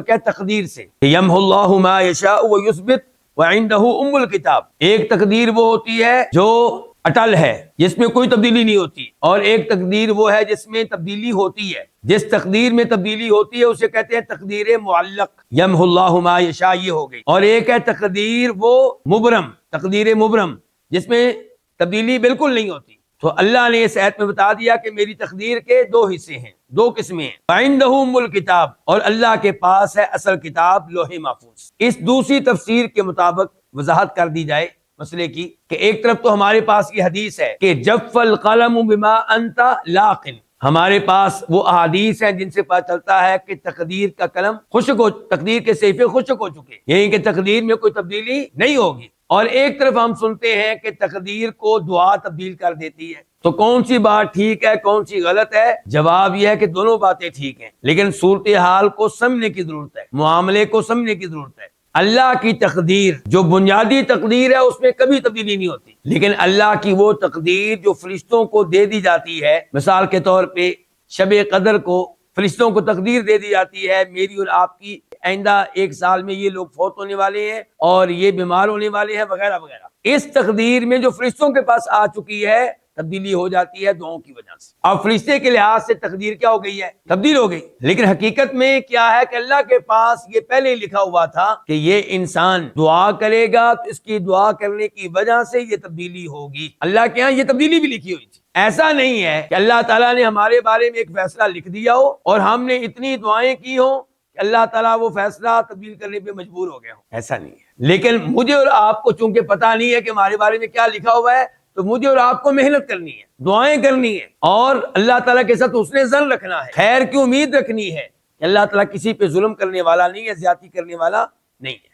کیا تقدیر سے، یمحو اللہ ما یشاء ویثبت وعندہ ام الکتاب۔ ایک تقدیر وہ ہوتی ہے جو اٹل ہے، جس میں کوئی تبدیلی نہیں ہوتی، اور ایک تقدیر وہ ہے جس میں تبدیلی ہوتی ہے۔ جس تقدیر میں تبدیلی ہوتی ہے اسے کہتے ہیں تقدیر معلق، یمحو اللہ ما یشاء یہ ہو گئی۔ اور ایک ہے تقدیر وہ مبرم، تقدیر مبرم، جس میں تبدیلی بالکل نہیں ہوتی۔ تو اللہ نے اس آیت میں بتا دیا کہ میری تقدیر کے دو حصے ہیں، دو قسمیں ہیں، وعندہ ام الکتاب، اور اللہ کے پاس ہے اصل کتاب لوح محفوظ۔ اس دوسری تفسیر کے مطابق وضاحت کر دی جائے مسئلے کی کہ ایک طرف تو ہمارے پاس یہ حدیث ہے کہ جف القلم بما انت لاقن، ہمارے پاس وہ احادیث ہیں جن سے پتہ چلتا ہے کہ تقدیر کا قلم خشک ہو، تقدیر کے صحیفے خشک ہو چکے، یعنی کہ تقدیر میں کوئی تبدیلی نہیں ہوگی۔ اور ایک طرف ہم سنتے ہیں کہ تقدیر کو دعا تبدیل کر دیتی ہے۔ تو کون سی بات ٹھیک ہے، کون سی غلط ہے؟ جواب یہ ہے کہ دونوں باتیں ٹھیک ہیں، لیکن صورتحال کو سمجھنے کی ضرورت ہے، معاملے کو سمجھنے کی ضرورت ہے۔ اللہ کی تقدیر جو بنیادی تقدیر ہے اس میں کبھی تبدیلی نہیں ہوتی، لیکن اللہ کی وہ تقدیر جو فرشتوں کو دے دی جاتی ہے، مثال کے طور پہ شب قدر کو فرشتوں کو تقدیر دے دی جاتی ہے، میری اور آپ کی آئندہ 1 سال میں یہ لوگ فوت ہونے والے ہیں اور یہ بیمار ہونے والے ہیں وغیرہ وغیرہ۔ اس تقدیر میں جو فرشتوں کے پاس آ چکی ہے تبدیلی ہو جاتی ہے دعاؤں کی وجہ سے۔ اب فرشتے کے لحاظ سے تقدیر کیا ہو گئی ہے؟ تبدیل ہو گئی، لیکن حقیقت میں کیا ہے کہ اللہ کے پاس یہ پہلے ہی لکھا ہوا تھا کہ یہ انسان دعا کرے گا تو اس کی دعا کرنے کی وجہ سے یہ تبدیلی ہوگی۔ اللہ کے ہاں یہ تبدیلی بھی لکھی ہوئی تھی۔ ایسا نہیں ہے کہ اللہ تعالیٰ نے ہمارے بارے میں ایک فیصلہ لکھ دیا ہو اور ہم نے اتنی دعائیں کی ہوں کہ اللہ تعالیٰ وہ فیصلہ تبدیل کرنے پہ مجبور ہو گیا ہو، ایسا نہیں ہے۔ لیکن مجھے اور آپ کو چونکہ پتہ نہیں ہے کہ ہمارے بارے میں کیا لکھا ہوا ہے، تو مجھے اور آپ کو محنت کرنی ہے، دعائیں کرنی ہے، اور اللہ تعالیٰ کے ساتھ حسن ظن رکھنا ہے، خیر کی امید رکھنی ہے کہ اللہ تعالیٰ کسی پہ ظلم کرنے والا نہیں ہے، زیادتی کرنے والا نہیں ہے۔